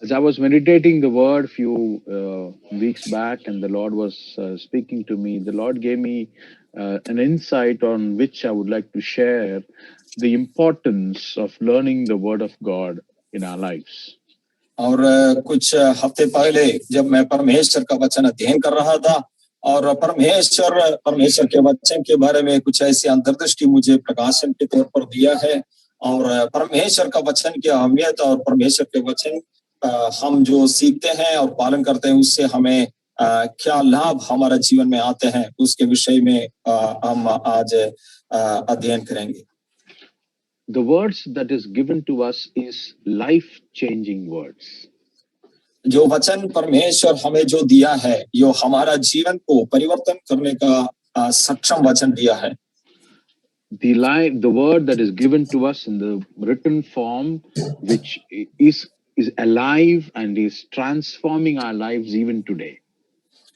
As I was meditating the word few weeks back, and the Lord was speaking to me, the Lord gave me an insight on which I would like to share the importance of learning the word of God in our lives. और कुछ हफ्ते पहले जब मैं परमेश्वर का वचन अध्ययन कर रहा था और परमेश्वर के वचन के बारे में कुछ ऐसी अंतर्दृष्टि मुझे प्रकाशन के तौर पर दिया है और परमेश्वर का वचन की अहमियत और परमेश्वर के वचन हम जो सीखते हैं और पालन करते हैं उससे हमें क्या लाभ हमारे जीवन में आते हैं उसके विषय में हम आज अध्ययन करेंगे. The words that is given to us is life-changing words. जो वचन परमेश्वर हमें जो दिया है यो हमारा जीवन को परिवर्तन करने का सक्षम वचन दिया है. The word that is given to us in the written form, which is alive and is transforming our lives even today.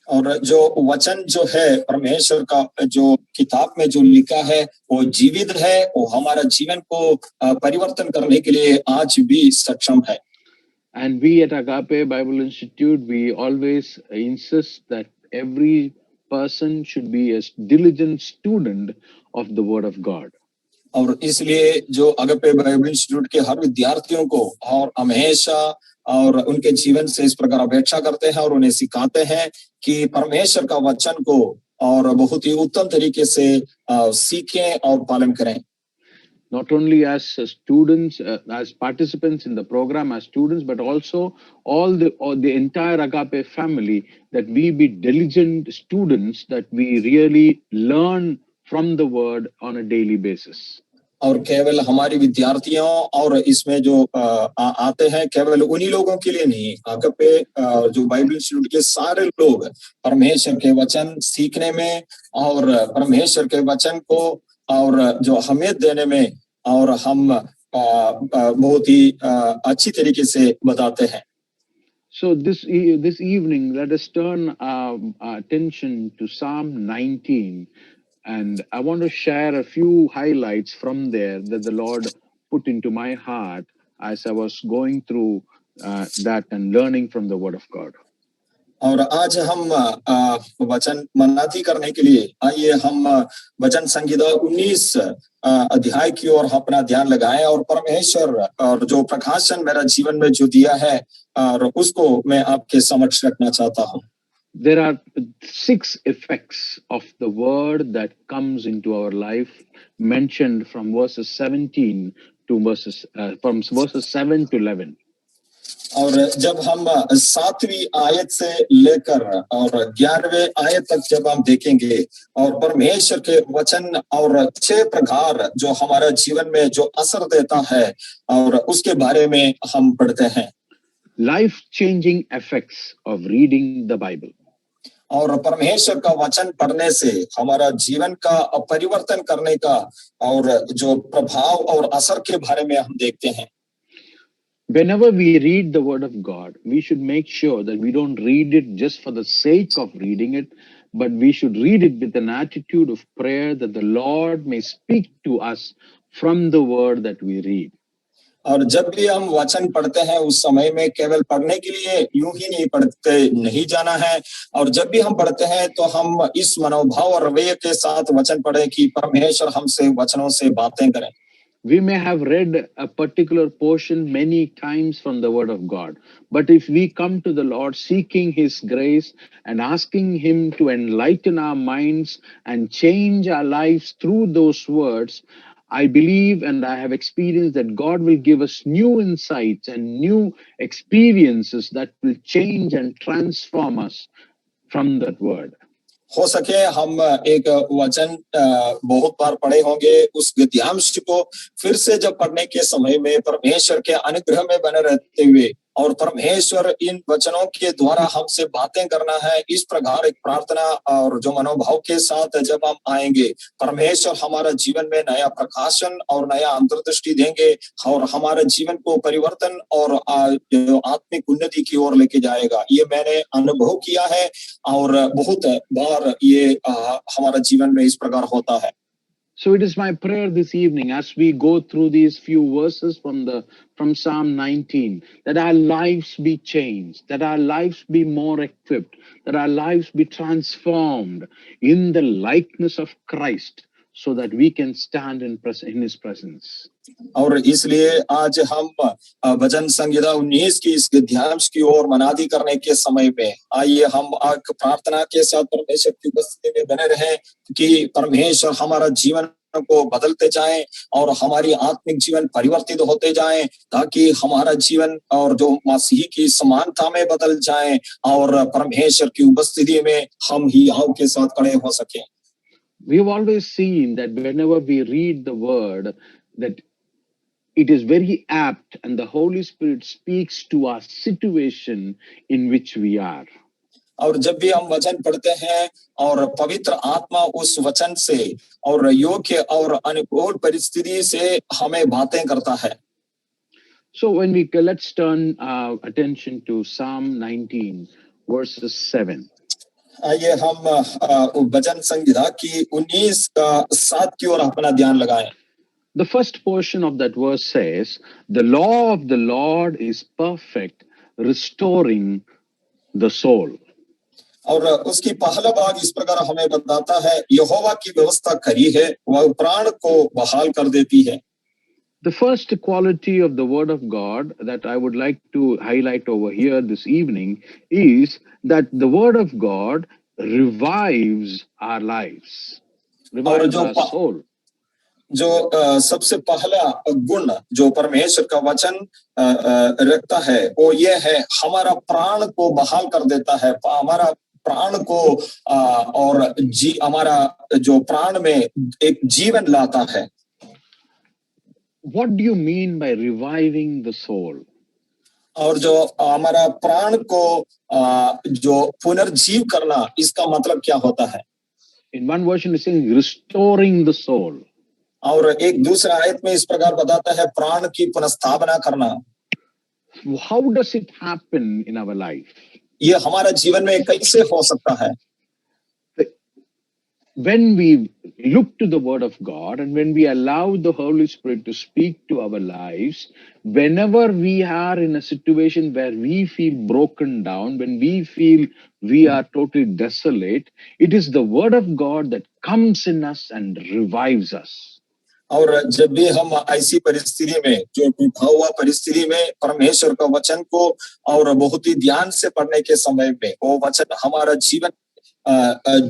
और जो वचन जो है परमेश्वर का जो किताब में जो लिखा है वो जीवित है, वो हमारा जीवन को परिवर्तन करने के लिए आज भी सक्षम है. And we at Agape Bible Institute, we always insist that every person should be a diligent student of the Word of God. और इसलिए जो अगापे बाइबल इंस्टीट्यूट के हर विद्यार्थियों को और हमेशा और उनके जीवन से इस प्रकार अपेक्षा करते हैं और उन्हें सिखाते हैं कि परमेश्वर का वचन को और बहुत ही उत्तम तरीके से सीखें और पालन करें. Not only as students, as participants in the program, as students, but also all the entire Agape family, that we be diligent students, that we really learn from the word on a daily basis. और केवल हमारी विद्यार्थियों और इसमें जो आते हैं केवल उन्हीं लोगों के लिए नहीं, अगापे जो बाइबल इंस्टीट्यूट के सारे लोग परमेश्वर के वचन सीखने में और परमेश्वर के वचन को और जो अहमियत देने में और हम बहुत ही अच्छी तरीके से बताते हैं. So this evening, let us turn our attention to Psalm 19. And I want to share a few highlights from there that the Lord put into my heart as I was going through that and learning from the Word of God. और आज हम वचन मन्नाती करने के लिए आइए हम वचन संहिता 19 अध्याय की ओर अपना ध्यान लगाएं और परमेश्वर और जो प्रकाशन मेरा जीवन में जो दिया है और उसको मैं आपके समक्ष रखना चाहता हूं. There are 6 effects of the word that comes into our life, mentioned from verses 17 to from verses 7 to 11. और जब हम 7वीं आयत से लेकर और 11वें आयत तक जब हम देखेंगे और परमेश्वर के वचन और 6 प्रकार जो हमारा जीवन में जो असर देता है और उसके बारे में हम पढ़ते हैं. Life-changing effects of reading the Bible. और परमेश्वर का वचन पढ़ने से हमारा जीवन का परिवर्तन करने का और जो प्रभाव और असर के बारे में हम देखते हैं. Whenever we read the word of God, we should make sure that we don't read it just for the sake of reading it, but we should read it with an attitude of prayer that the Lord may speak to us from the word that we read. और जब भी हम वचन पढ़ते हैं उस समय में केवल पढ़ने के लिए यूं ही नहीं जाना है और जब भी हम पढ़ते हैं तो हम इस मनोभाव और रवैये के साथ वचन पढ़ें कि परमेश्वर हमसे वचनों से बातें करें. We may have read a particular portion many times from the word of God, but if we come to the Lord seeking his grace and asking him to enlighten our minds and change our lives through those words, I believe and I have experienced that God will give us new insights and new experiences that will change and transform us from that word. हो सके हम एक वचन बहुत बार पढ़े होंगे, उस गद्यांश को फिर से जब पढ़ने के समय में परमेश्वर के अनुग्रह में बने रहते हुए और परमेश्वर इन वचनों के द्वारा हमसे बातें करना है, इस प्रकार एक प्रार्थना और जो मनोभाव के साथ जब हम आएंगे परमेश्वर हमारा जीवन में नया प्रकाशन और नया अंतर्दृष्टि देंगे और हमारे जीवन को परिवर्तन और आत्मिक उन्नति की ओर लेके जाएगा. ये मैंने अनुभव किया है और बहुत बार ये हमारा जीवन में इस प्रकार होता है. So it is my prayer this evening as we go through these few verses from Psalm 19 that our lives be changed, that our lives be more equipped, that our lives be transformed in the likeness of Christ so that we can stand in his presence. और इसलिए आज हम भजन संहिता 19 की इस गद्यांश की ओर मनादी करने के समय में आइए हम प्रार्थना के साथ परमेश्वर की उपस्थिति में बने रहें कि परमेश्वर हमारा जीवन को बदलते जाएं और हमारी आत्मिक जीवन परिवर्तित होते जाएं ताकि हमारा जीवन और जो मसीह की समानता में बदल जाएं और परमेश्वर की उपस्थिति में हम ही आव के साथ खड़े हो सकें. We have always seen that whenever we read the word, that it is very apt and the Holy Spirit speaks to our situation in which we are. और जब भी हम वचन पढ़ते हैं और पवित्र आत्मा उस वचन से और योग्य और अनुकूल परिस्थिति से हमें बातें करता है. So when let's turn our attention to Psalm 19 verses 7. आइए हम भजन संहिता की 19 का 7 की ओर अपना ध्यान लगाएं. The first portion of that verse says, "The law of the Lord is perfect, restoring the soul." और उसकी पहला भाग इस प्रकार हमें बताता है यहोवा की व्यवस्था खरी है वह प्राण को बहाल कर देती है. The first quality of the word of God that I would like to highlight over here this evening is that the word of God revives our lives, revives our soul. जो सबसे पहला गुण जो परमेश्वर का वचन रखता है वो ये है हमारा प्राण को बहाल कर देता है. हमारा प्राण को और हमारा जो प्राण में एक जीवन लाता है. What do you mean by reviving the soul? और जो हमारा प्राण को जो पुनर्जीव करना इसका मतलब क्या होता है? In one version is saying restoring the soul. और एक दूसरा आयत में इस प्रकार बताता है प्राण की पुनर्स्थापना करना. How does it happen in our life? ये हमारा जीवन में कैसे हो सकता है? When we look to the word of God and when we allow the Holy Spirit to speak to our lives, whenever we are in a situation where we feel broken down, when we feel we are totally desolate, it is the word of God that comes in us and revives us. और जब भी हम ऐसी परिस्थिति में जो टूटा हुआ परिस्थिति में परमेश्वर का वचन को और बहुत ही ध्यान से पढ़ने के समय में वो वचन हमारा जीवन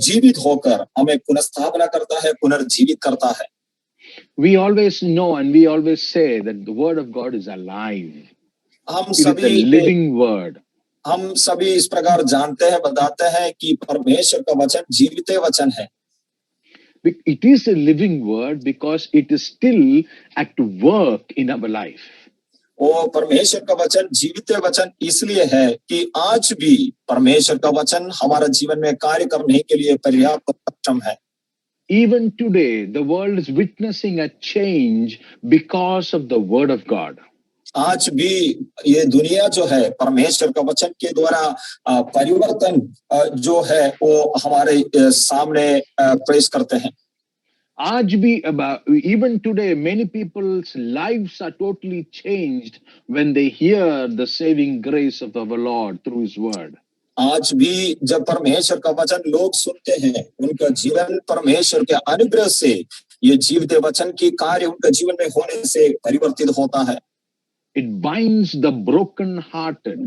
जीवित होकर हमें पुनर्स्थापना करता है, पुनर्जीवित करता है. We always know and we always say that the word of God is alive. हम सभी living word. हम सभी इस प्रकार जानते हैं, बताते हैं कि परमेश्वर का वचन जीवित वचन है. It is a living word because it is still at work in our life. वो परमेश्वर का वचन जीवित वचन इसलिए है कि आज भी परमेश्वर का वचन हमारा जीवन में कार्य करने के लिए पर्याप्त सक्षम है. Even today, the world is witnessing a change because of the word of God. आज भी ये दुनिया जो है परमेश्वर का वचन के द्वारा परिवर्तन जो है वो हमारे सामने पेश करते हैं. आज भी even today many people's lives are totally changed when they hear the saving grace of our Lord through his word. आज भी जब परमेश्वर का वचन लोग सुनते हैं उनका जीवन परमेश्वर के अनुग्रह से ये जीवित वचन की कार्य उनका जीवन में होने से परिवर्तित होता है. It binds the broken hearted.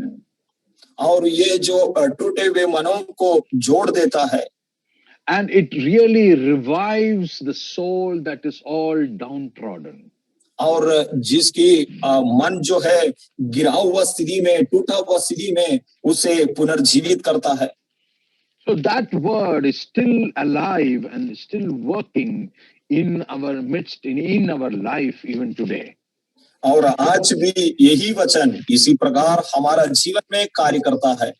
और ये जो टूटे हुए मनों को जोड़ देता है. And it really revives the soul that is all downtrodden. और जिसकी मन जो है गिरा हुआ स्थिति में टूटा हुआ स्थिति में उसे पुनर्जीवित करता है. So that word is still alive and still working in our midst, in our life even today. और आज भी यही वचन इसी प्रकार हमारा जीवन में कार्य करता है.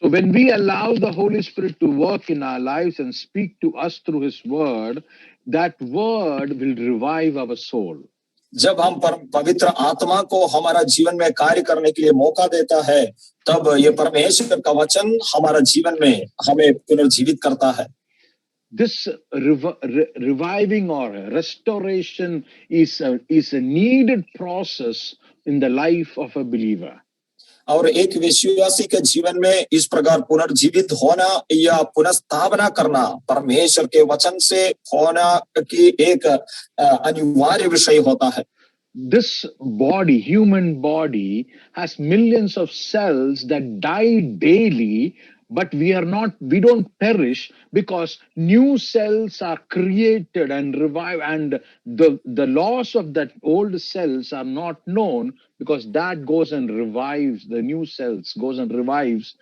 So when we allow the Holy Spirit to work in our lives and speak to us through his word, that word will revive our soul. जब हम पवित्र आत्मा को हमारा जीवन में कार्य करने के लिए मौका देता है तब ये परमेश्वर का वचन हमारा जीवन में हमें पुनर्जीवित करता है. this reviving or restoration is a needed process in the life of a believer. और एक विश्वासी के जीवन में इस प्रकार पुनर्जीवित होना या पुनर्स्थापना करना परमेश्वर के वचन से होना की एक अनिवार्य विषय होता है. This body, human body, has millions of cells that die daily, but we don't perish because new cells are created and revived, and the loss of that old cells are not known because that goes and revives the new cells, goes and revives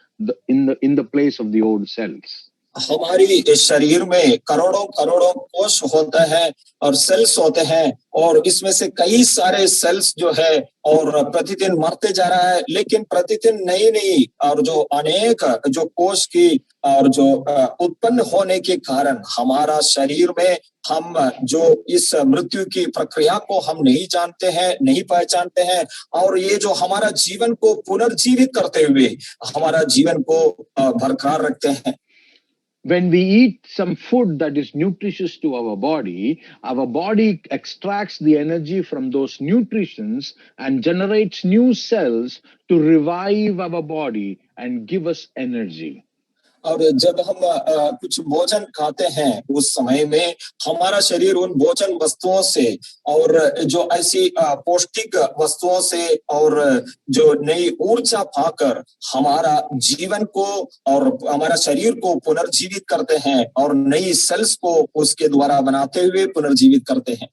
in the place of the old cells. हमारी शरीर में करोड़ों करोड़ों कोष होते हैं और sales होते हैं और इसमें से कई सारे सेल्स जो है और प्रतिदिन मरते जा रहा है, लेकिन प्रतिदिन नई नई और जो अनेक जो कोष की और जो उत्पन्न होने के कारण हमारा शरीर में हम जो इस मृत्यु की प्रक्रिया को हम नहीं जानते हैं, नहीं पहचानते हैं, और ये जो हमारा जीवन को पुनर्जीवित करते हुए हमारा जीवन को बरकरार रखते हैं. When we eat some food that is nutritious to our body extracts the energy from those nutrients and generates new cells to revive our body and give us energy. और जब हम कुछ भोजन खाते हैं उस समय में हमारा शरीर उन भोजन वस्तुओं से और जो ऐसी पौष्टिक वस्तुओं से और जो नई ऊर्जा पाकर हमारा जीवन को और हमारा शरीर को पुनर्जीवित करते हैं और नई सेल्स को उसके द्वारा बनाते हुए पुनर्जीवित करते हैं.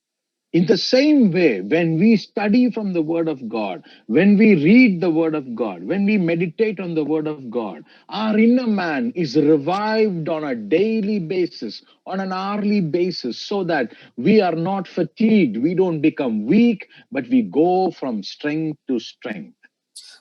In the same way, when we study from the Word of God, when we read the Word of God, when we meditate on the Word of God, our inner man is revived on a daily basis, on an hourly basis, so that we are not fatigued, we don't become weak, but we go from strength to strength.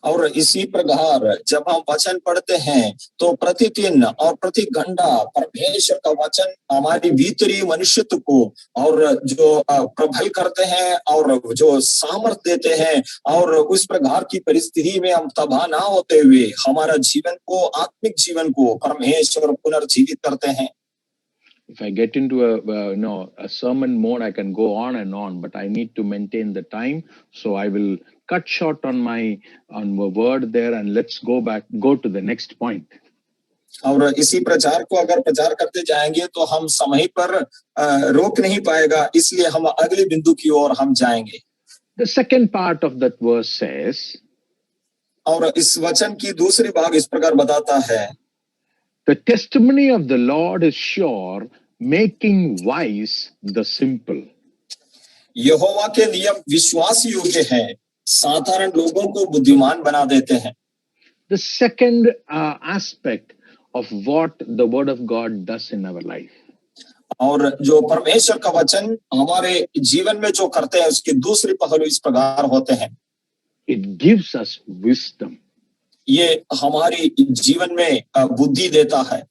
और इसी प्रकार जब हम वचन पढ़ते हैं तो प्रतिदिन और प्रति घंटा परमेश्वर का वचन हमारी भीतरी मनुष्यत्व को और जो प्रबल करते हैं और जो सामर्थ्य देते हैं और उस प्रकार की परिस्थिति में हम तबाह ना होते हुए हमारा जीवन को, आत्मिक जीवन को परमेश्वर पुनर्जीवित करते हैं. If I get into a sermon mode, I can go on, but I need to maintain the time, so I will cut short on my word there, and let's go to the next point. और इसी प्रचार को अगर प्रचार करते जाएंगे तो हम समय पर रोक नहीं पाएगा, इसलिए हम अगले बिंदु की ओर हम जाएंगे. The second part of that verse says, और इस वचन की दूसरी भाग इस प्रकार बताता है, the testimony of the Lord is sure, making wise the simple. यहोवा के नियम विश्वास योग्य हैं, साधारण लोगों को बुद्धिमान बना देते हैं. The second aspect of what the Word of God does in our life. और जो परमेश्वर का वचन हमारे जीवन में जो करते हैं उसके दूसरे पहलू इस प्रकार होते हैं. It gives us wisdom. ये हमारी जीवन में बुद्धि देता है.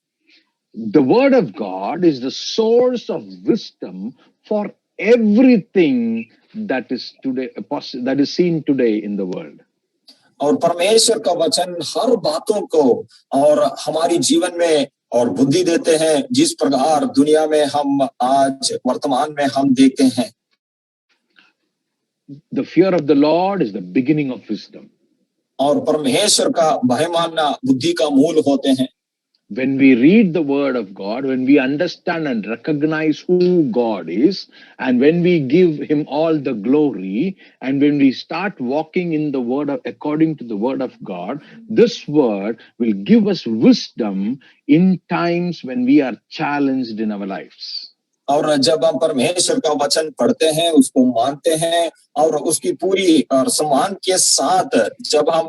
The Word of God is the source of wisdom for everything that is seen today in the world. और परमेश्वर का वचन हर बातों को और हमारी जीवन में और बुद्धि देते हैं जिस प्रकार दुनिया में हम आज वर्तमान में हम देखते हैं. The fear of the Lord is the beginning of wisdom. और परमेश्वर का भय मानना बुद्धि का मूल होते हैं. When we read the Word of God, when we understand and recognize who God is, and when we give Him all the glory, and when we start walking in the Word according to the Word of God, this Word will give us wisdom in times when we are challenged in our lives. और जब हम परमेश्वर का वचन पढ़ते हैं, उसको मानते हैं और उसकी पूरी और सम्मान के साथ जब हम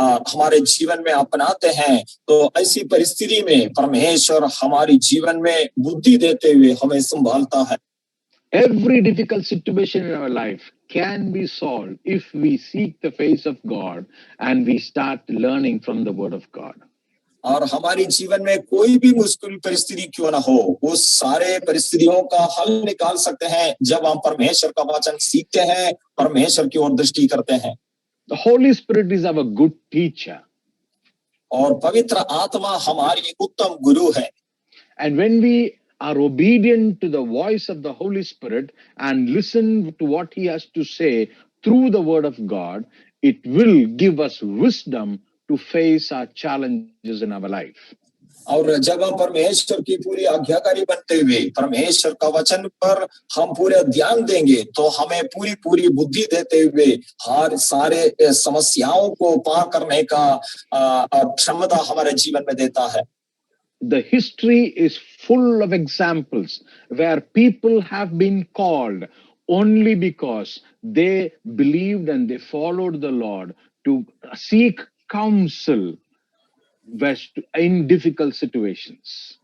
हमारे जीवन में अपनाते हैं, तो ऐसी परिस्थिति में परमेश्वर हमारी जीवन में बुद्धि देते हुए हमें संभालता है. Every difficult situation in our life can be solved if we seek the face of God and we start learning from the Word of God. और हमारी जीवन में कोई भी मुश्किल परिस्थिति क्यों ना हो, उस सारे परिस्थितियों का हल निकाल सकते हैं जब हम परमेश्वर का वचन सीखते हैं, परमेश्वर की ओर दृष्टि करते हैं. The Holy Spirit is our good teacher. और पवित्र आत्मा हमारी उत्तम गुरु है. And when we are obedient to the voice of the Holy Spirit and listen to what he has to say through the word of God, it will give us wisdom to face our challenges in our life. और जब हम परमेश्वर की पूरी आज्ञाकारी बनते हुए परमेश्वर का वचन पर हम पूरे ध्यान देंगे तो हमें पूरी पूरी बुद्धि देते हुए हर सारे समस्याओं को पार करने का क्षमता हमारे जीवन में देता है. The history is full of examples where people have been called only because they believed and they followed the Lord to seek counsel in difficult situations.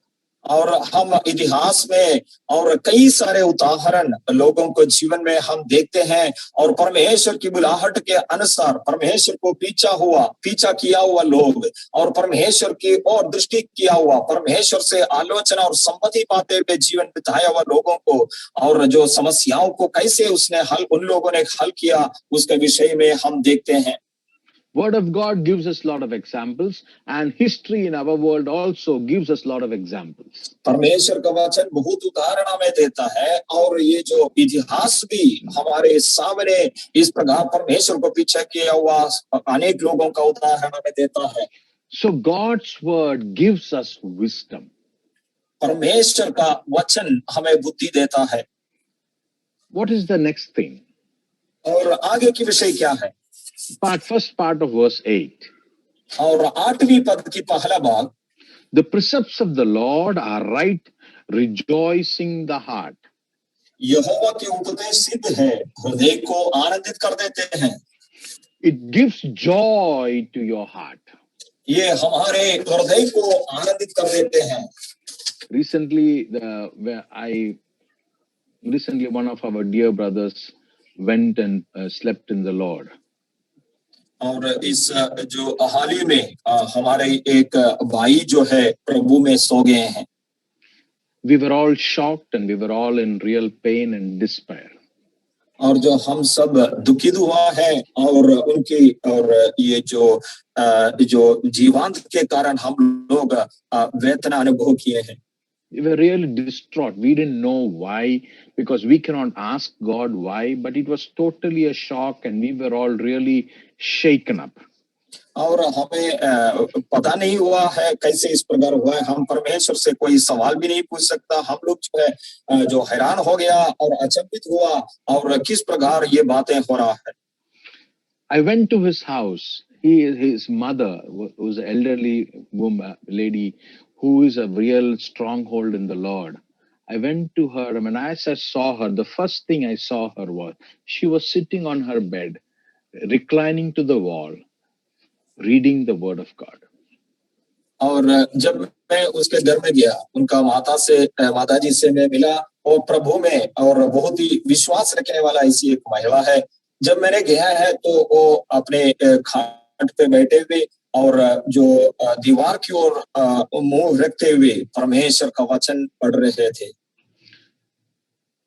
और हम इतिहास में और कई सारे उदाहरण लोगों को जीवन में हम देखते हैं और परमेश्वर की बुलाहट के अनुसार परमेश्वर को पीछा किया हुआ लोग और परमेश्वर की ओर दृष्टि किया हुआ परमेश्वर से आलोचना और सम्मति पाते हुए जीवन बिताया हुआ लोगों को और जो समस्याओं को कैसे उसने उन लोगों ने हल किया उसके विषय में हम देखते हैं. Word of God gives us a lot of examples, and history in our world also gives us a lot of examples. परमेश्वर का वचन बहुत उदाहरण हमें देता है और ये जो इतिहास भी हमारे सामने इस प्रकार परमेश्वर को पीछे किया हुआ अनेक लोगों का उदाहरण हमें देता है. So God's word gives us wisdom. परमेश्वर का वचन हमें बुद्धि देता है. What is the next thing? और आगे की विषय क्या है? First part of verse 8. और 8वीं पद की पहला भाग. The precepts of the Lord are right, rejoicing the heart. यहोवा के उपदेश सिद्ध है, हृदय को आनंदित कर देते हैं. It gives joy to your heart. ये हमारे हृदय को आनंदित कर देते हैं. Recently, one of our dear brothers went and slept in the Lord. और इस जो हाल ही में हमारे एक भाई जो है प्रभु में सो गए हैं. We were all shocked and we were all in real pain and despair. और जो हम सब दुखित हुआ है और उनकी और ये जो जीवांत के कारण हम लोग वेदना अनुभव किए हैं. We were really distraught. We didn't know why, because we cannot ask God why, but it was totally a shock and we were all really shaken up. और हमें पता नहीं हुआ है कैसे इस प्रकार हुआ है. हम परमेश्वर से कोई सवाल भी नहीं पूछ सकता. हम लोग जो है जो हैरान हो गया और अचंभित हुआ और किस प्रकार ये बातें हो रहा है. I went to his house. His mother was an elderly woman, lady who is a real stronghold in the Lord. I went to her, and when I saw her, the first thing I saw her was she was sitting on her bed, reclining to the wall, reading the word of God. और जब मैं उसके घर में गया, उनका माताजी से मैं मिला और प्रभु में और बहुत ही विश्वास रखने वाला ऐसी एक महिला है. जब मैंने गया है तो वो अपने खाट पे बैठे हुए और जो दीवार की ओर मुंह रखते हुए परमेश्वर का वचन पढ़ रहे थे.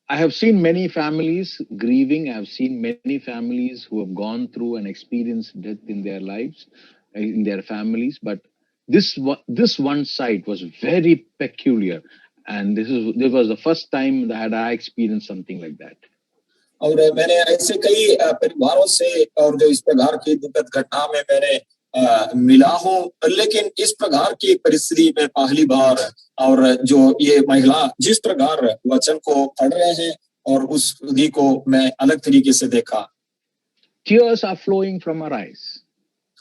I have seen many families grieving. I have seen many families who have gone through and experienced death in their lives, in their families. But this one sight was very peculiar, and this was the first time that I experienced something like that. और मैंने ऐसे कई परिवारों से और जो इस प्रकार की दुखद घटना में मैंने मिला हूँ, लेकिन इस प्रकार की परिस्थिति में पहली बार और जो ये महिला जिस प्रकार वचन को पढ़ रहे हैं और उस विधि को मैं अलग तरीके से देखा. Tears are flowing from her eyes.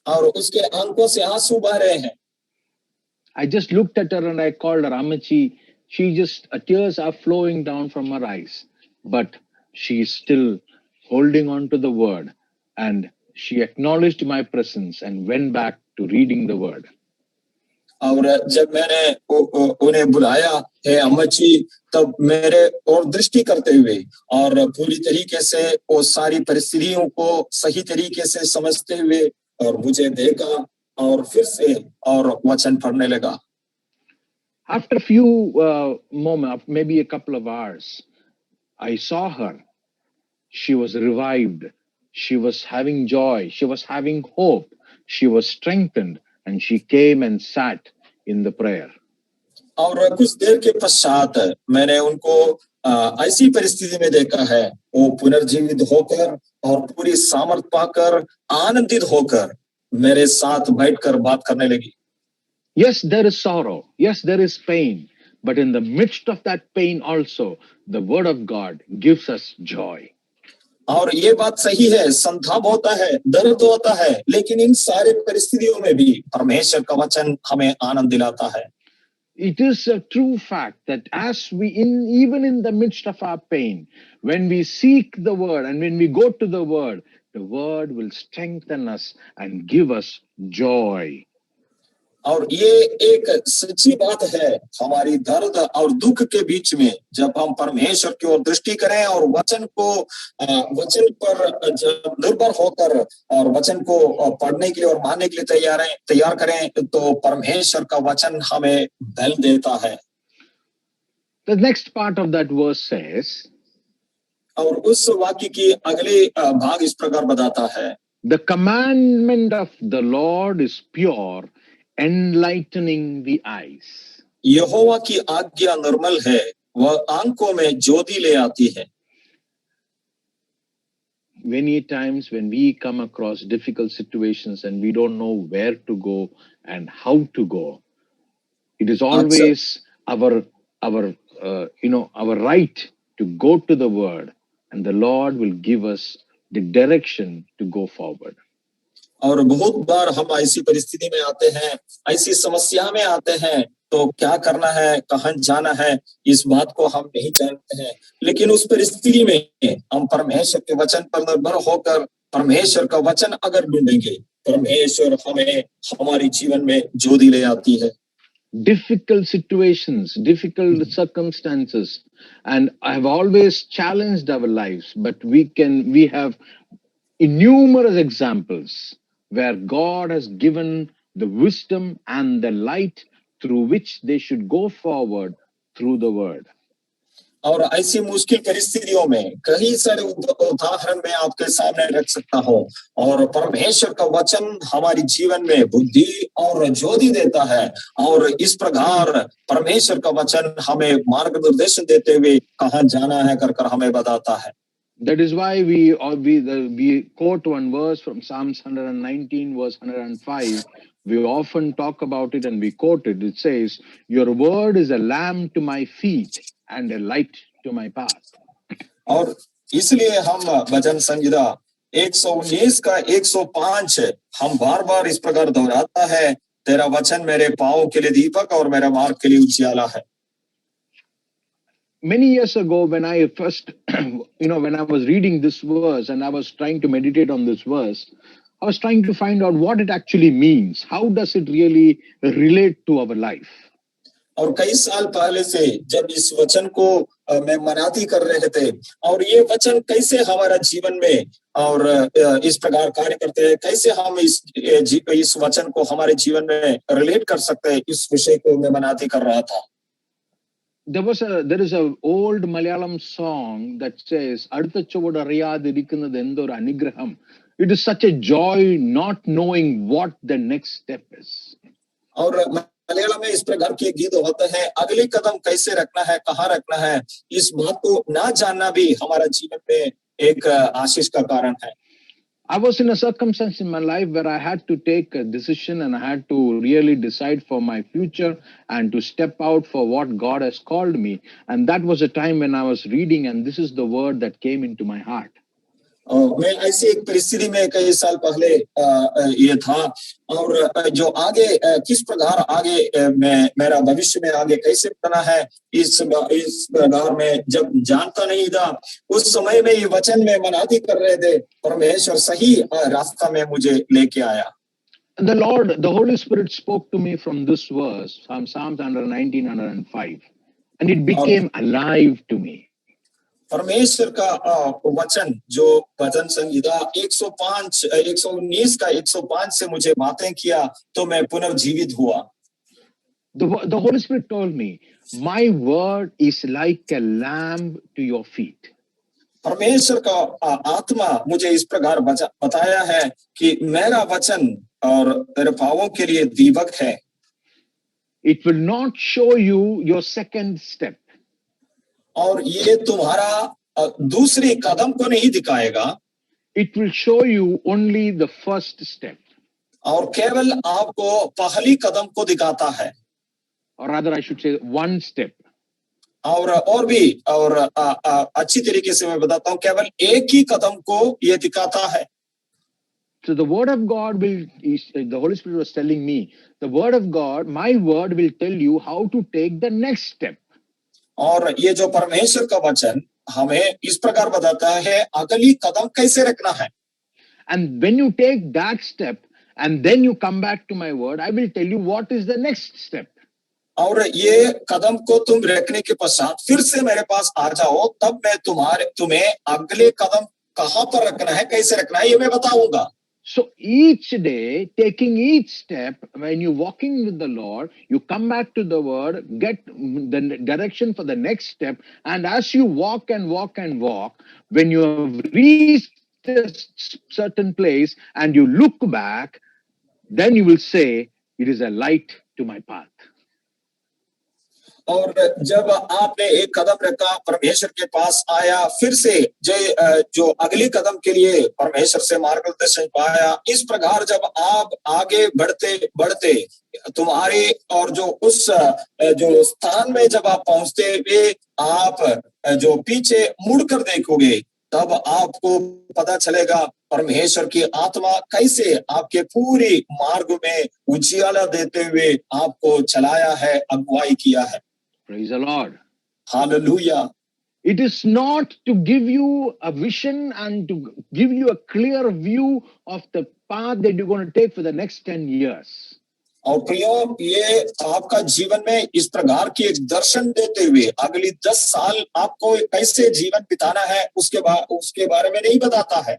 और उसके आंखों से आंसू बह रहे हैं. I just looked at her and I called her Amachi. Tears are flowing down from her eyes, but she is still holding on to the word, and she acknowledged my presence and went back to reading the word. और जब मैंने उन्हें बुलाया है अम्माची, तब मेरे और दृष्टि करते हुए और पूरी तरीके से वो सारी परिस्थितियों को सही तरीके से समझते हुए और मुझे देखा और फिर से और वचन पढ़ने लगा. After a few moments, maybe a couple of hours, I saw her. She was revived. She was having joy. She was having hope. She was strengthened, and she came and sat in the prayer. और कुछ देर के पश्चात मैंने उनको ऐसी परिस्थिति में देखा है, वो पुनर्जीवित होकर और पूरी सामर्थ पाकर आनंदित होकर मेरे साथ बैठकर बात करने लगी। Yes, there is sorrow. Yes, there is pain. But in the midst of that pain also, the word of God gives us joy. और ये बात सही है, संताप होता है, दर्द होता है, लेकिन इन सारे परिस्थितियों में भी परमेश्वर का वचन हमें आनंद दिलाता है। It is a true fact that even in the midst of our pain, when we seek the word and when we go to the word will strengthen us and give us joy. और ये एक सच्ची बात है, हमारी दर्द और दुख के बीच में जब हम परमेश्वर की ओर दृष्टि करें और वचन पर जब निर्भर होकर और वचन को पढ़ने के लिए और मानने के लिए तैयार करें, तो परमेश्वर का वचन हमें बल देता है। The next part of that verse says, और उस वाक्य की अगले भाग इस प्रकार बताता है, The commandment of the Lord is pure, enlightening the eyes. यहोवा की आज्ञा निर्मल है, वह आंखों में ज्योति ले आती है। Many times when we come across difficult situations and we don't know where to go and how to go, it is always our right to go to the word, and the Lord will give us the direction to go forward. और बहुत बार हम ऐसी परिस्थिति में आते हैं, ऐसी समस्या में आते हैं, तो क्या करना है, कहाँ जाना है, इस बात को हम नहीं जानते हैं। लेकिन उस परिस्थिति में हम परमेश्वर के वचन पर निर्भर होकर परमेश्वर का वचन अगर ढूंढेंगे, परमेश्वर हमें हमारे जीवन में ज्योति ले आती है। Difficult situations, difficult circumstances, and I have always challenged our lives, but we have innumerable examples where God has given the wisdom and the light through which they should go forward through the word. और ऐसी मुश्किल परिस्थितियों में कई सारे उदाहरण मैं आपके सामने रख सकता हूँ, और परमेश्वर का वचन हमारी जीवन में बुद्धि और ज्योति देता है, और इस प्रकार परमेश्वर का वचन हमें मार्गदर्शन देते हुए कहाँ जाना है कर हमें बताता है। That is why we quote one verse from Psalms 119 verse 105. We often talk about it and we quote it. It says, "Your word is a lamp to my feet and a light to my path." और इसलिए हम भजन संहिता 119 का 105 हम बार बार इस प्रकार दोहराता है, तेरा वचन मेरे पाँव के लिए दीपक और मेरे मार्ग के लिए उजियाला है। Many years ago, when I first, when I was reading this verse and I was trying to meditate on this verse, I was trying to find out what it actually means. How does it really relate to our life? और कई साल पहले से जब इस वचन को मैं मनाती कर रहे थे, और ये वचन कैसे हमारा जीवन में और इस प्रकार कार्य करते हैं, कैसे हम इस वचन को हमारे जीवन में रिलेट कर सकते हैं, इस विषय को मैं मनाती कर रहा था। There is a old Malayalam song that says, "Adutha chuvodu ariyadu irikkunnathu endoru anigraham." It is such a joy not knowing what the next step is. और मलयालम में इस प्रकार के गीत होते हैं, अगली कदम कैसे रखना है, कहाँ रखना है, इस बात को ना जानना भी हमारा जीवन में एक आशीष का कारण है। I was in a circumstance in my life where I had to take a decision and I had to really decide for my future and to step out for what God has called me. And that was a time when I was reading, and this is the word that came into my heart. मैं ऐसी एक परिस्थिति में कई साल पहले ये था, और जो आगे किस प्रकार आगे मेरा भविष्य में आगे कैसे बढ़ना है, इस प्रकार में जब जानता नहीं था, उस समय में ये वचन में मनाती कर रहे थे, परमेश्वर सही रास्ता में मुझे लेके आया। The Holy Spirit spoke to me from this verse, from Psalms 119, 105, and it became alive to me. परमेश्वर का वचन जो भजन संहिता 119 का 105 से मुझे बातें किया, तो मैं पुनर्जीवित हुआ। The Holy Spirit told me, "My word is like a lamp to your feet." परमेश्वर का आत्मा मुझे इस प्रकार बताया है कि मेरा वचन और तेरे पाँवों के लिए दीपक है। It will not show you your second step. और ये तुम्हारा दूसरी कदम को नहीं दिखाएगा, It will show you only the first step. और केवल आपको पहली कदम को दिखाता है, Or rather, I should say one step. और भी और अच्छी तरीके से मैं बताता हूँ, केवल एक ही कदम को ये दिखाता है. So the word of God the Holy Spirit was telling me, the word of God, my word will tell you how to take the next step. और ये जो परमेश्वर का वचन हमें इस प्रकार बताता है अगली कदम कैसे रखना है. And when you take that step and then you come back to my word, I will tell you what is the next step. और ये कदम को तुम रखने के पश्चात फिर से मेरे पास आ जाओ, तब मैं तुम्हें अगले कदम कहां पर रखना है, कैसे रखना है, ये मैं बताऊंगा. So each day, taking each step, when you're walking with the Lord, you come back to the word, get the direction for the next step. And as you walk and walk and walk, when you have reached a certain place and you look back, then you will say, it is a light to my path. और जब आपने एक कदम रखा, परमेश्वर के पास आया, फिर से जो अगली कदम के लिए परमेश्वर से मार्गदर्शन पाया, इस प्रकार जब आप आगे बढ़ते बढ़ते तुम्हारे और जो उस जो स्थान में जब आप पहुंचते हुए आप जो पीछे मुड़कर देखोगे, तब आपको पता चलेगा परमेश्वर की आत्मा कैसे आपके पूरी मार्ग में उजियाला देते हुए आपको चलाया है, अगुवाई किया है. Praise the Lord. Hallelujah. It is not to give you a vision and to give you a clear view of the path that you're going to take for the next 10 years. और प्रियो, ये आपका जीवन में इस प्रकार की एक दर्शन देते हुए अगली 10 साल आपको कैसे जीवन बिताना है उसके बारे में नहीं बताता है.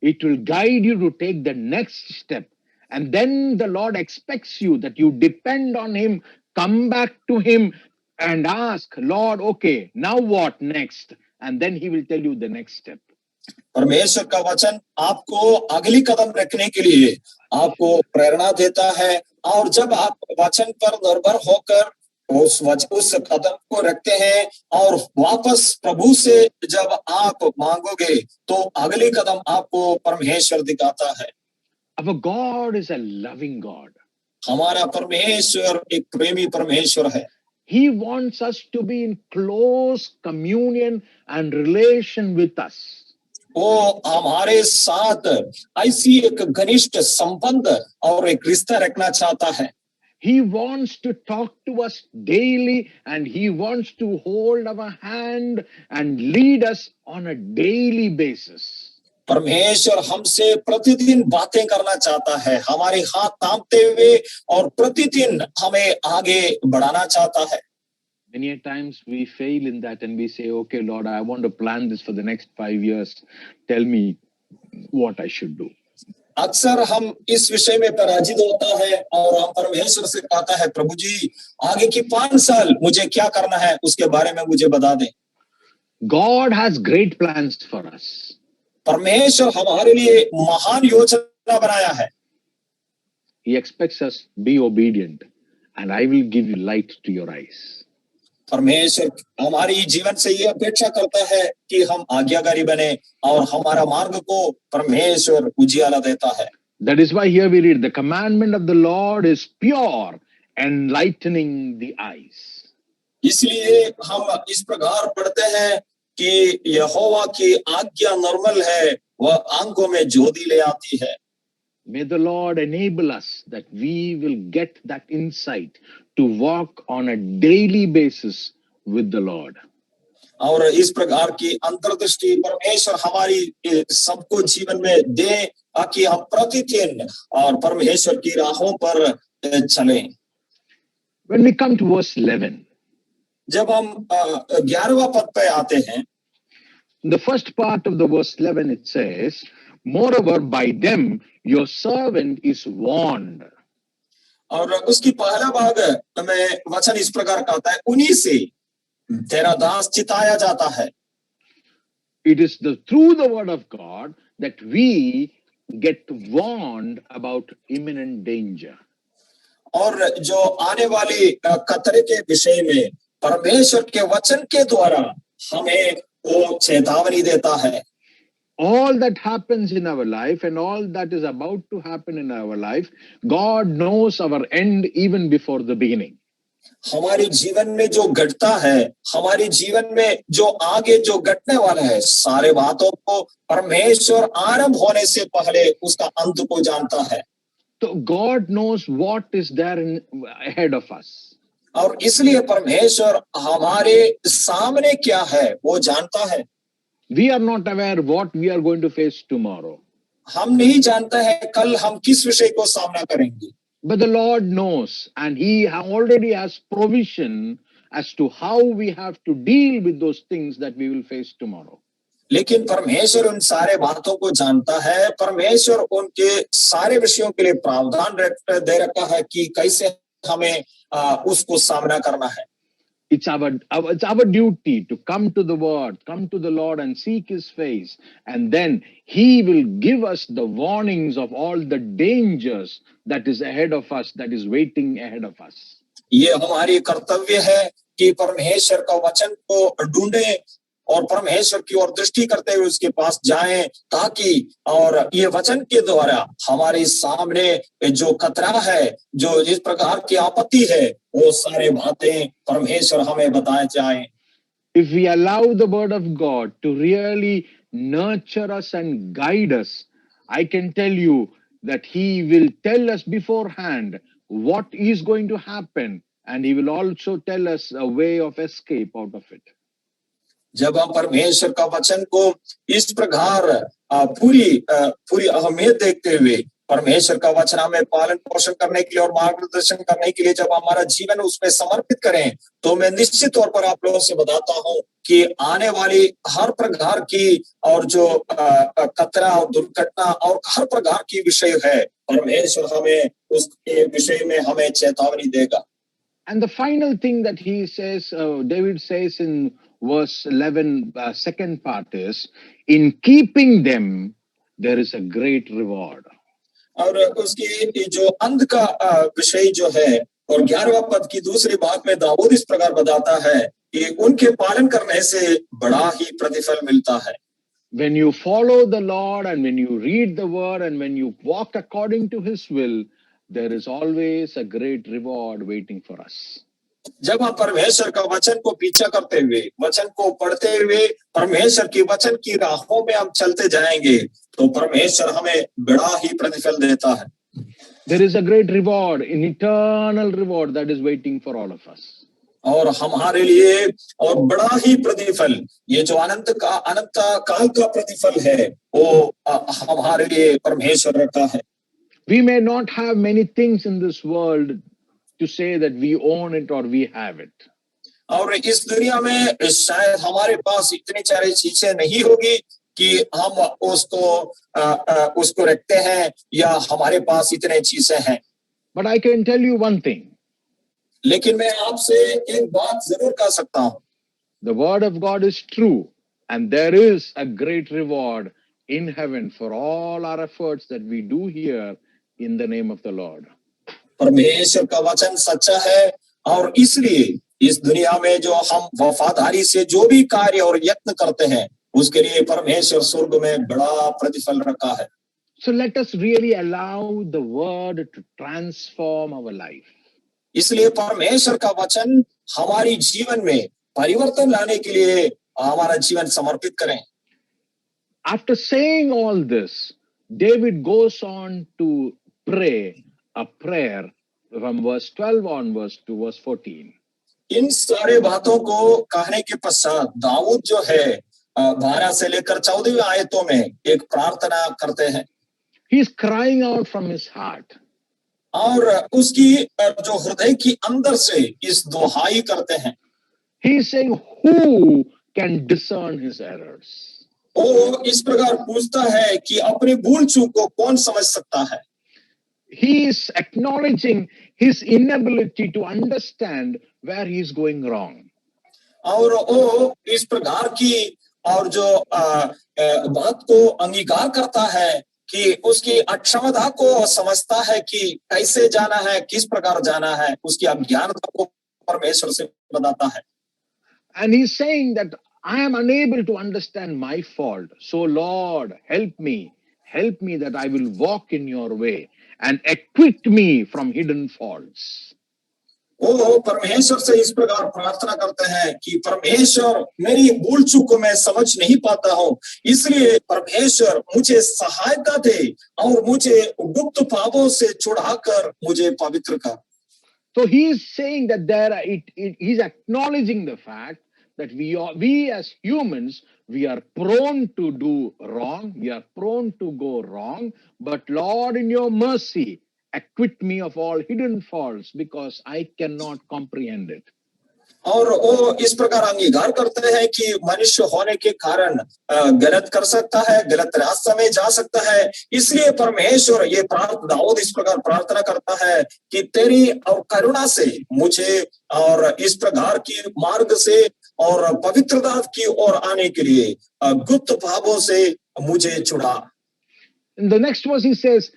It will guide you to take the next step. And then the Lord expects you that you depend on Him, come back to Him and ask, Lord, okay, now what next? And then He will tell you the next step. परमेश्वर का वचन आपको अगली कदम रखने के लिए आपको प्रेरणा देता है, और जब आप वचन पर निर्भर होकर उस कदम को रखते हैं और वापस प्रभु से जब आप मांगोगे, तो अगली कदम आपको परमेश्वर दिखाता है. Our God is a loving God. हमारा परमेश्वर एक प्रेमी परमेश्वर है. He wants us to be in close communion and relation with us. वो हमारे साथ ऐसी एक घनिष्ठ संबंध और एक रिश्ता रखना चाहता है. He wants to talk to us daily and He wants to hold our hand and lead us on a daily basis. परमेश्वर हमसे प्रतिदिन बातें करना चाहता है, हमारे हाथ थामते हुए और प्रतिदिन हमें आगे बढ़ाना चाहता है. Many times we fail in that and we say, okay, Lord, I want to plan this for the next 5 years. Tell me what I should do. अक्सर हम इस विषय में पराजित होता है और हम परमेश्वर से कहता है, प्रभु जी, आगे की 5 साल मुझे क्या करना है, उसके बारे में मुझे बता दें. God has great plans for us. परमेश्वर हमारे लिए महान योजना बनाया है. He expects us be obedient and I will give you light to your eyes. परमेश्वर हमारी जीवन से ये अपेक्षा करता है कि हम आज्ञाकारी बने और हमारा मार्ग को परमेश्वर उजियाला देता है. That is why here we read, the commandment of the Lord is pure, enlightening the eyes. इसलिए हम इस प्रकार पढ़ते हैं कि यहोवा की आज्ञा निर्मल है, वह आंखों में ज्योति ले आती है. May the Lord enable us that we will get that insight to walk on a daily basis with the Lord. और इस प्रकार की अंतर्दृष्टि परमेश्वर हमारी सबको जीवन में दे, ताकि हम प्रतिदिन और परमेश्वर की राहों पर चलें. When we come to verse 11, जब हम 11वां पद पे आते हैं, the first part of the verse 11 it says, moreover by them your servant is warned. और उसकी पहला भाग में वचन इस प्रकार कहता है, उन्हीं से तेरा दास चिताया जाता है. It is through the word of God that we get warned about imminent danger. और जो आने वाली खतरे के विषय में परमेश्वर के वचन के द्वारा हमें वो चेतावनी देता है। All that happens in our life and all that is about to happen in our life, God knows our end even before the beginning. हमारे जीवन में जो घटता है, हमारे जीवन में जो आगे जो घटने वाला है, सारे बातों को परमेश्वर आरंभ होने से पहले उसका अंत को जानता है। So God knows what is there ahead of us. और इसलिए परमेश्वर हमारे सामने क्या है वो जानता है। We are not aware what we are going to face tomorrow. हम नहीं जानते हैं कल हम किस विषय को सामना करेंगे, But the Lord knows, and He already has provision as to how we have to deal with those things that we will face tomorrow. लेकिन परमेश्वर उन सारे बातों को जानता है। परमेश्वर उनके सारे विषयों के लिए प्रावधान दे रखा है कि कैसे हमें उसको सामना करना है। It's our duty to come to the Word, come to the Lord and seek His face. And then He will give us the warnings of all the dangers that is ahead of us, that is waiting ahead of us. ये हमारी कर्तव्य है कि परमेश्वर का वचन को ढूंढे और परमेश्वर की ओर दृष्टि करते हुए उसके पास जाएं, ताकि और ये वचन के द्वारा हमारे सामने जो खतरा है, जो जिस प्रकार की आपत्ति है, वो सारे बातें परमेश्वर हमें बताए जाएं। If we allow the Word of God to really nurture us and guide us, I can tell you that He will tell us beforehand what is going to happen, and He will also tell us a way of escape out of it. जब हम परमेश्वर का वचन को इस प्रकार पूरी अहमियत देखते हुए परमेश्वर का वचन हमें पालन पोषण करने के लिए और मार्गदर्शन करने के लिए जब हमारा जीवन उसमें समर्पित करें, तो मैं निश्चित तौर पर आप लोगों से बताता हूं कि आने वाली हर प्रकार की और जो खतरा और दुर्घटना और हर प्रकार की विषय है, परमेश्वर हमें उसके विषय में हमें चेतावनी देगा। And the final thing that he says, David says in verse 11, second part is, in keeping them, there is a great reward. और उसकी जो अंत का विषय जो है और 11वां पद की दूसरी बात में दाऊद इस प्रकार बताता है कि उनके पालन करने से बड़ा ही प्रतिफल मिलता है। When you follow the Lord and when you read the word and when you walk according to His will, there is always a great reward waiting for us. जब हम परमेश्वर का वचन को पीछा करते हुए, वचन को पढ़ते हुए, परमेश्वर की वचन की राहों में हम चलते जाएंगे, तो परमेश्वर हमें बड़ा ही प्रतिफल देता है। There is a great reward, an eternal reward that is waiting for all of us. और हमारे लिए और बड़ा ही प्रतिफल, ये जो अनंत काल का प्रतिफल है, वो हमारे लिए परमेश्वर रखा है। We may not have many things in this world to say that we own it or we have it. और इस दुनिया में शायद हमारे पास इतनी सारी चीजें नहीं होगी कि हम उसको रखते हैं या हमारे पास इतने चीजें हैं। But I can tell you one thing. लेकिन मैं आपसे एक बात जरूर कह सकता हूं। The word of God is true, and there is a great reward in heaven for all our efforts that we do here in the name of the Lord. परमेश्वर का वचन सच्चा है और इसलिए इस दुनिया में जो हम वफादारी से जो भी कार्य और यत्न करते हैं, उसके लिए परमेश्वर स्वर्ग में बड़ा प्रतिफल रखा है। So let us really allow the word to transform our life. इसलिए परमेश्वर का वचन हमारी जीवन में परिवर्तन लाने के लिए हमारा जीवन समर्पित करें। After saying all this, David goes on to pray a prayer from verse 12 onwards to verse 14. इन सारे बातों को कहने के पश्चात दाऊद जो है 12 से लेकर 14 आयतों में एक प्रार्थना करते हैं। He is crying out from his heart. और उसकी जो हृदय की अंदर से इस दुहाई करते हैं। He is saying, who can discern his errors? वो इस प्रकार पूछता है कि अपनी भूल चूक को कौन समझ सकता है। He is acknowledging his inability to understand where he is going wrong. और वो इस प्रकार की और जो बात को अंगीकार करता है कि उसकी अक्षमता को समझता है कि कैसे जाना है, किस प्रकार जाना है, उसकी अज्ञानता को परमेश्वर से बताता है। And he's saying that I am unable to understand my fault. So, Lord, help me that I will walk in your way and acquit me from hidden faults. वो परमेश्वर से इस प्रकार प्रार्थना करते हैं कि परमेश्वर मेरी भूल चूक को मैं समझ नहीं पाता हूँ, इसलिए परमेश्वर मुझे सहायता दे और मुझे गुप्त पापों से छुड़ाकर मुझे पवित्र कर। So he is saying that he's acknowledging the fact that we as humans, we are prone to do wrong, we are prone to go wrong, but Lord, in your mercy, acquit me of all hidden faults because I cannot comprehend it. और वो इस प्रकार अंगीकार करते हैं कि मनुष्य होने के कारण गलत कर सकता है, गलत रास्ते में जा सकता है, इसलिए परमेश्वर ये दाऊद इस प्रकार प्रार्थना करता है कि तेरी और करुणा से मुझे और इस प्रकार की मार्ग से और पवित्रता की ओर आने के लिए गुप्त पापों से मुझे छुड़ा। In the next verse he says,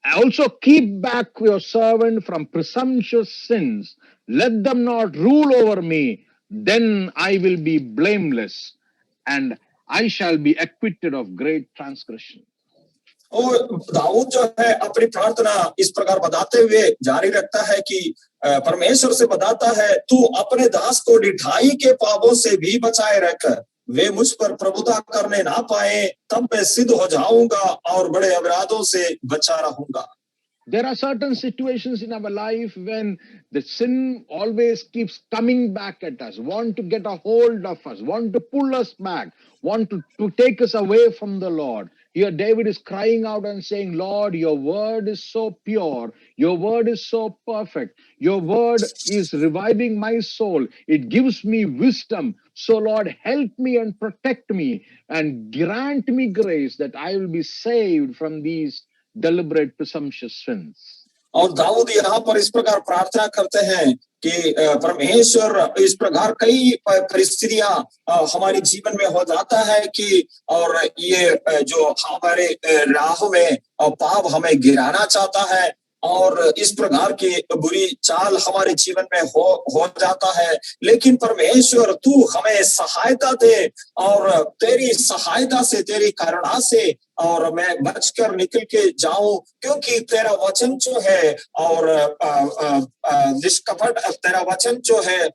also keep back your servant from presumptuous sins. Let them not rule over me. Then I will be blameless and I shall be acquitted of great transgression. और दाऊद जो है अपनी प्रार्थना इस प्रकार बताते हुए जारी रखता है कि परमेश्वर से बताता है, तू अपने दास को ढिठाई के पापों से भी बचाए रख, वे मुझ पर प्रभुता करने ना पाए, तब मैं सिद्ध हो जाऊंगा और बड़े अपराधों से बचा रहूंगा। There are certain situations in our life when the sin always keeps coming back at us, want to get a hold of us, want to pull us back, want to take us away from the Lord. Here David is crying out and saying, Lord, your word is so pure, your word is so perfect, your word is reviving my soul, it gives me wisdom. So Lord, help me and protect me and grant me grace that I will be saved from these deliberate presumptuous sins. और दाऊद यहाँ पर इस प्रकार प्रार्थना करते हैं कि परमेश्वर इस प्रकार कई परिस्थितियां हमारे जीवन में हो जाता है कि और ये जो हमारे राह में पाप हमें गिराना चाहता है और इस प्रकार की बुरी चाल हमारे जीवन में हो जाता है, लेकिन परमेश्वर तू हमें सहायता दे और तेरी सहायता से, तेरी करुणा से और मैं बचकर निकल के जाऊं, क्योंकि तेरा वचन जो है और निष्कपट तेरा वचन जो है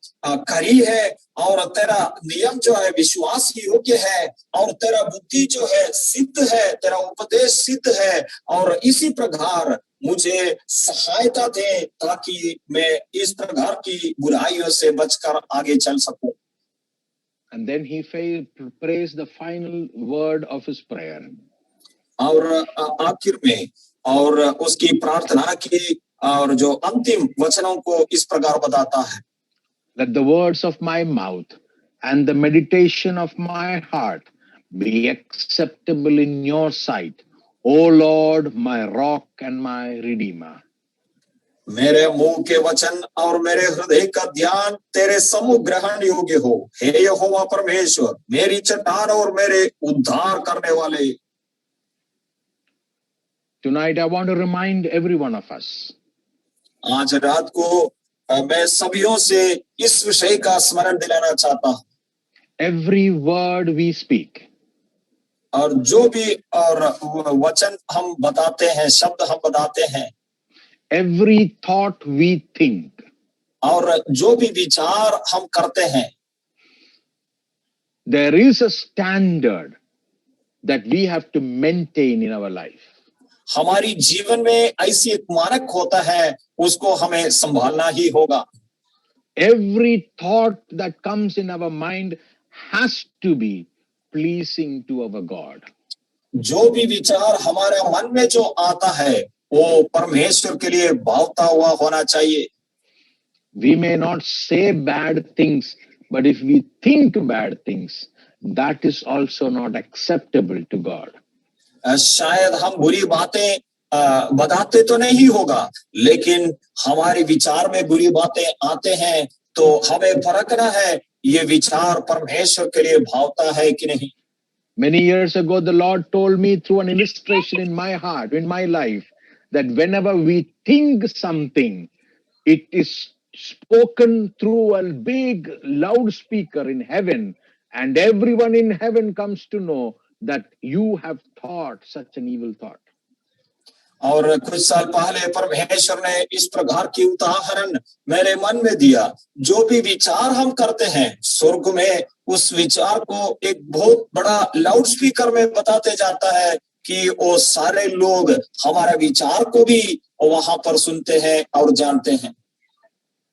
खरी है और तेरा नियम जो है विश्वास योग्य है और तेरा बुद्धि जो है सिद्ध है, तेरा उपदेश सिद्ध है और इसी प्रकार मुझे सहायता दे ताकि मैं इस प्रकार की बुराइयों से बचकर आगे चल सकूं। And then he prays the final word of his prayer. और आखिर में और उसकी प्रार्थना की और जो अंतिम वचनों को इस प्रकार बताता है, Let the words of my mouth and the meditation of my heart be acceptable in your sight, O Lord, my rock and my redeemer. मेरे मुंह के वचन और मेरे हृदय का ध्यान तेरे सम्मुख ग्रहण योग्य हो, हे यहोवा परमेश्वर, मेरी चट्टान और मेरे उद्धार करने वाले। Tonight I want to remind every one of us. आज रात को मैं सभियों से इस विषय का स्मरण दिलाना चाहता हूँ। Every word we speak, और जो भी और वचन हम बताते हैं, शब्द हम बताते हैं, every thought we think, और जो भी विचार हम करते हैं, there is a standard that we have to maintain in our life. हमारी जीवन में ऐसी एक मानक होता है, उसको हमें संभालना ही होगा। Every thought that comes in our mind has to be pleasing to our God. जो भी विचार हमारे मन में जो आता है, वो परमेश्वर के लिए भावता हुआ होना चाहिए। We may not say bad things, but if we think bad things, that is also not acceptable to God. शायद हम बुरी बातें बताते तो नहीं होगा, लेकिन हमारे विचार में बुरी बातें आते हैं तो हमें परखना है ये विचार परमेश्वर के लिए भावता है कि नहीं। Many years ago, the Lord told me through an illustration in my heart, in my life, that whenever we think something, it is spoken through a big loudspeaker in heaven, and everyone in heaven comes to know that you have thought such an evil thought. और कुछ साल पहले परमेश्वर ने इस प्रकार की उदाहरण मेरे मन में दिया। जो भी विचार हम करते हैं, स्वर्ग में उस विचार को एक बहुत बड़ा लाउड स्पीकर में बताते जाता है कि वो सारे लोग हमारे विचार को भी वहां पर सुनते हैं और जानते हैं।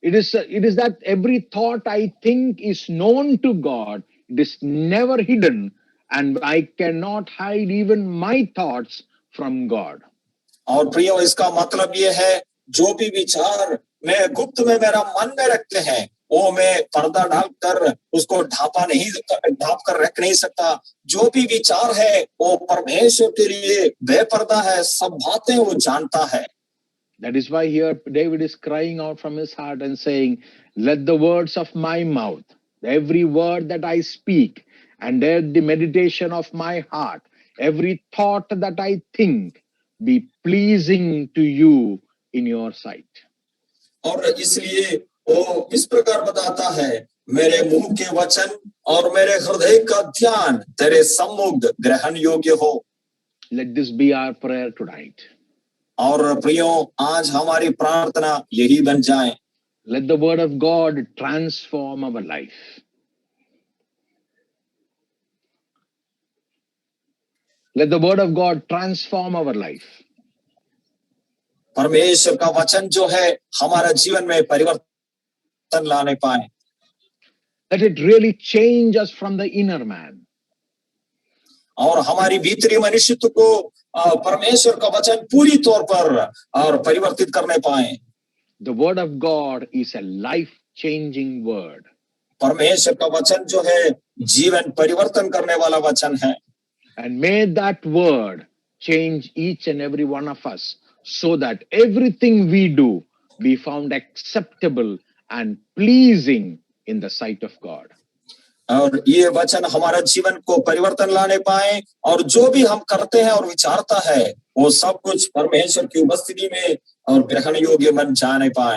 It is that every thought I think is known to God. It is never hidden, and I cannot hide even my thoughts from God. और प्रियो, इसका मतलब ये है, जो भी विचार मैं गुप्त में मेरा मन में रखते हैं, वो मैं पर्दा डालकर उसको ढाप कर रख नहीं सकता। जो भी विचार है वो परमेश्वर के लिए बेपर्दा है, सब बातें वो जानता है। That is why here David is crying out from his heart and saying, let the words of my mouth, every word that I speak, and the meditation of my heart, every thought that I think, be pleasing to you in your sight. और इसलिए वो इस प्रकार बताता है, मेरे मुंह के वचन और मेरे हृदय का ध्यान तेरे सम्मुख ग्रहण योग्य हो। Let this be our prayer tonight. और प्रियो, आज हमारी प्रार्थना यही बन जाए। Let the word of God transform our life. Let the word of God transform our life. परमेश्वर का वचन जो है हमारा जीवन में परिवर्तन लाने पाए। Let it really change us from the inner man. और हमारी भीतरी मनुष्यत्व को परमेश्वर का वचन पूरी तौर पर और परिवर्तित करने पाए। The word of God is a life-changing word. परमेश्वर का वचन जो है जीवन परिवर्तन करने वाला वचन है। And may that word change each and every one of us, so that everything we do be found acceptable and pleasing in the sight of God. और ये वचन हमारा जीवन को परिवर्तन लाने पाए, और जो भी हम करते हैं और विचारता है वो सब कुछ परमेश्वर की उपस्थिति में और ग्रहण योग्य बन जाने पाए।